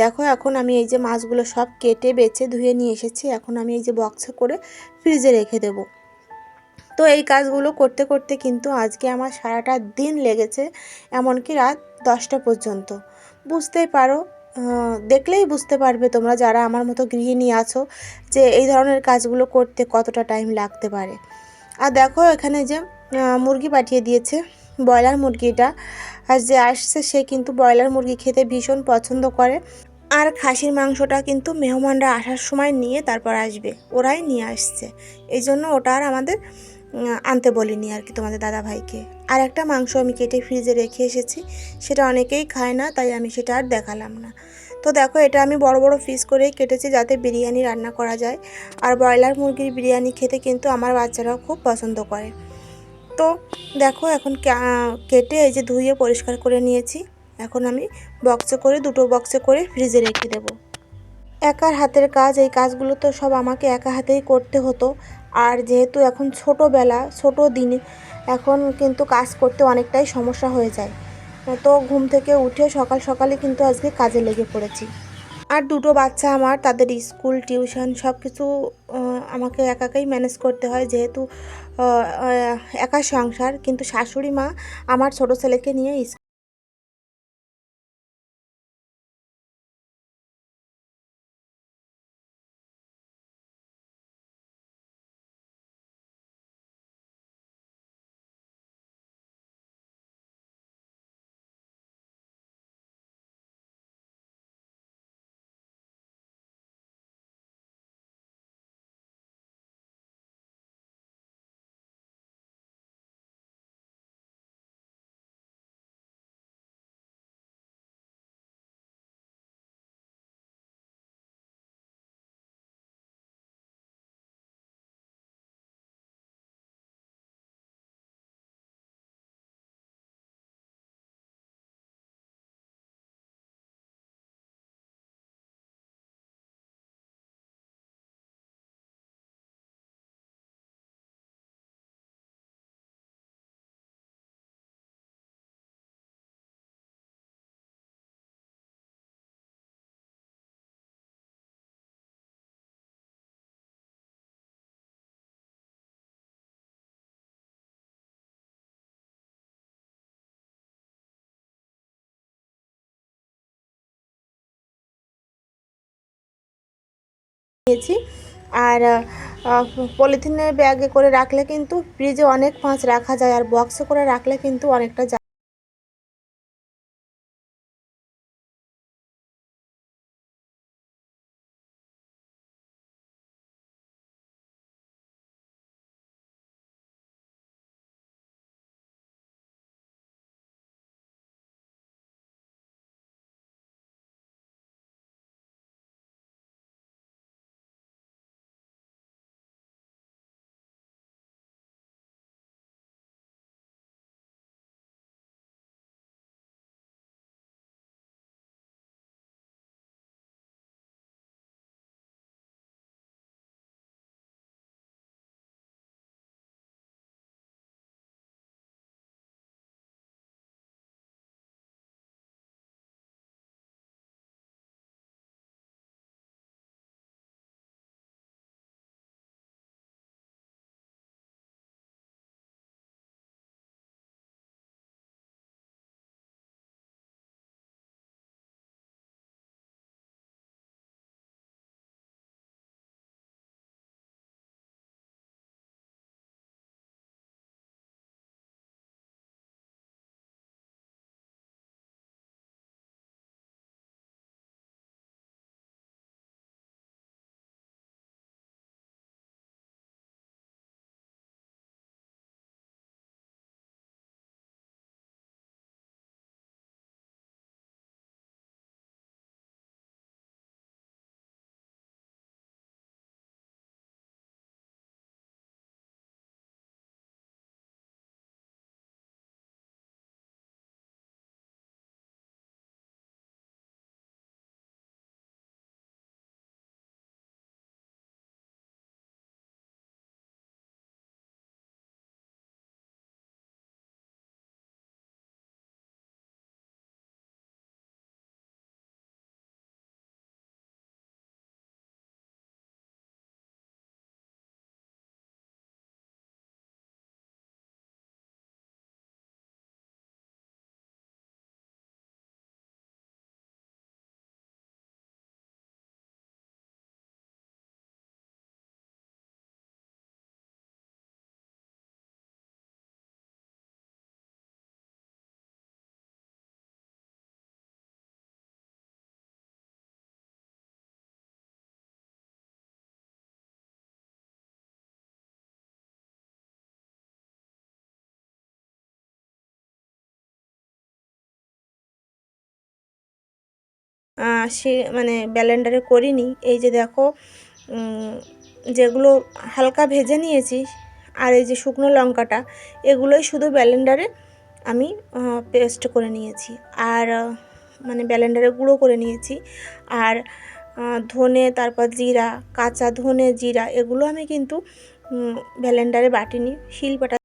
দেখো এখন আমি এই যে মাছগুলো সব কেটে বেছে ধুয়ে নিয়ে এসেছি। এখন আমি এই যে বক্সে করে ফ্রিজে রেখে দেব। তো এই কাজগুলো করতে করতে কিন্তু আজকে আমার সারাটা দিন লেগেছে, এমনকি রাত 10টা পর্যন্ত। বুঝতেই পারো, দেখলেই বুঝতে পারবে তোমরা যারা আমার মতো গৃহিণী আছো যে এই ধরনের কাজগুলো করতে কতটা টাইম লাগতে পারে। আর দেখো এখানে যে মুরগি পাঠিয়ে দিয়েছে, ব্রয়লার মুরগিটা। আর যে আসছে সে কিন্তু ব্রয়লার মুরগি খেতে ভীষণ পছন্দ করে। আর খাসির মাংসটা কিন্তু মেহমানরা আসার সময় নিয়ে তারপর আসবে, ওরাই নিয়ে আসছে। এই জন্য ওটা আর আমাদের আনতে বলিনি আর কি তোমাদের দাদা ভাইকে। আর একটা মাংস আমি কেটে ফ্রিজে রেখে এসেছি, সেটা অনেকেই খায় না, তাই আমি সেটা আর দেখালাম না। তো দেখো এটা আমি বড় বড় পিস করেই কেটেছি যাতে বিরিয়ানি রান্না করা যায়। আর ব্রয়লার মুরগির বিরিয়ানি খেতে কিন্তু আমার বাচ্চারাও খুব পছন্দ করে। তো দেখো এখন কেটে এই যে ধুয়ে পরিষ্কার করে নিয়েছি। এখন আমি বক্সে করে, দুটো বক্সে করে ফ্রিজে রেখে দেব। একার হাতের কাজ, এই কাজগুলো তো সব আমাকে একা হাতেই করতে হতো। আর যেহেতু এখন ছোটোবেলা, ছোটো দিন, এখন কিন্তু কাজ করতে অনেকটাই সমস্যা হয়ে যায়। তো ঘুম থেকে উঠে সকাল সকালে কিন্তু আজকে কাজে লেগে পড়েছি। আর দুটো বাচ্চা আমার, তাদের স্কুল টিউশন সব কিছু আমাকে একাকেই ম্যানেজ করতে হয়, যেহেতু একা সংসার। কিন্তু শাশুড়ি মা আমার ছোটো ছেলেকে নিয়ে নিয়েছি। আর পলিথিনের ব্যাগে করে রাখলে কিন্তু ফ্রিজে অনেক মাছ রাখা যায়, আর বক্সে করে রাখলে কিন্তু অনেকটা সে মানে ব্লেন্ডারে করিনি। এই যে দেখো যেগুলো হালকা ভেজে নিয়েছি আর এই যে শুকনো লঙ্কাটা এগুলোই শুধু ব্লেন্ডারে আমি পেস্ট করে নিয়েছি আর মানে ব্লেন্ডারে গুঁড়ো করে নিয়েছি। আর ধনে, তারপর জিরা, কাঁচা ধনে জিরা এগুলো আমি কিন্তু ব্লেন্ডারে বাটিনি, শিলপাটা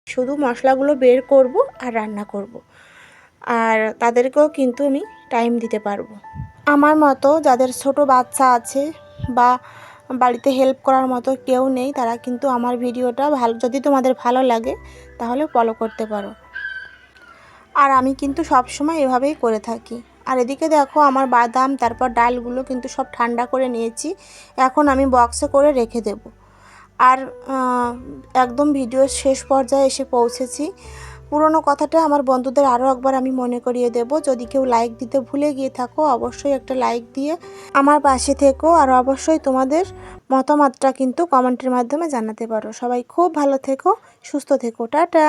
শুধু মশলাগুলো বের করব আর রান্না করব। আর তাদেরকেও কিন্তু আমি টাইম দিতে পারবো। আমার মতো যাদের ছোট বাচ্চা আছে বা বাড়িতে হেল্প করার মতো কেউ নেই, তারা কিন্তু আমার ভিডিওটা যদি তোমাদের ভালো লাগে তাহলে ফলো করতে পারো। আর আমি কিন্তু সব সময় এভাবেই করে থাকি। আর এদিকে দেখো আমার বাদাম তারপর ডালগুলো কিন্তু সব ঠান্ডা করে নিয়েছি। এখন আমি বক্সে করে রেখে দেব। আর একদম ভিডিওর শেষ পর্যায়ে এসে পৌঁছেছি। পুরনো কথাটা আমার বন্ধুদের আরও একবার আমি মনে করিয়ে দেব। যদি কেউ লাইক দিতে ভুলে গিয়ে থাকো অবশ্যই একটা লাইক দিয়ে আমার পাশে থেকো। আর অবশ্যই তোমাদের মতামতটা কিন্তু কমেন্টের মাধ্যমে জানাতে পারো। সবাই খুব ভালো থেকো, সুস্থ থেকো, টাটা।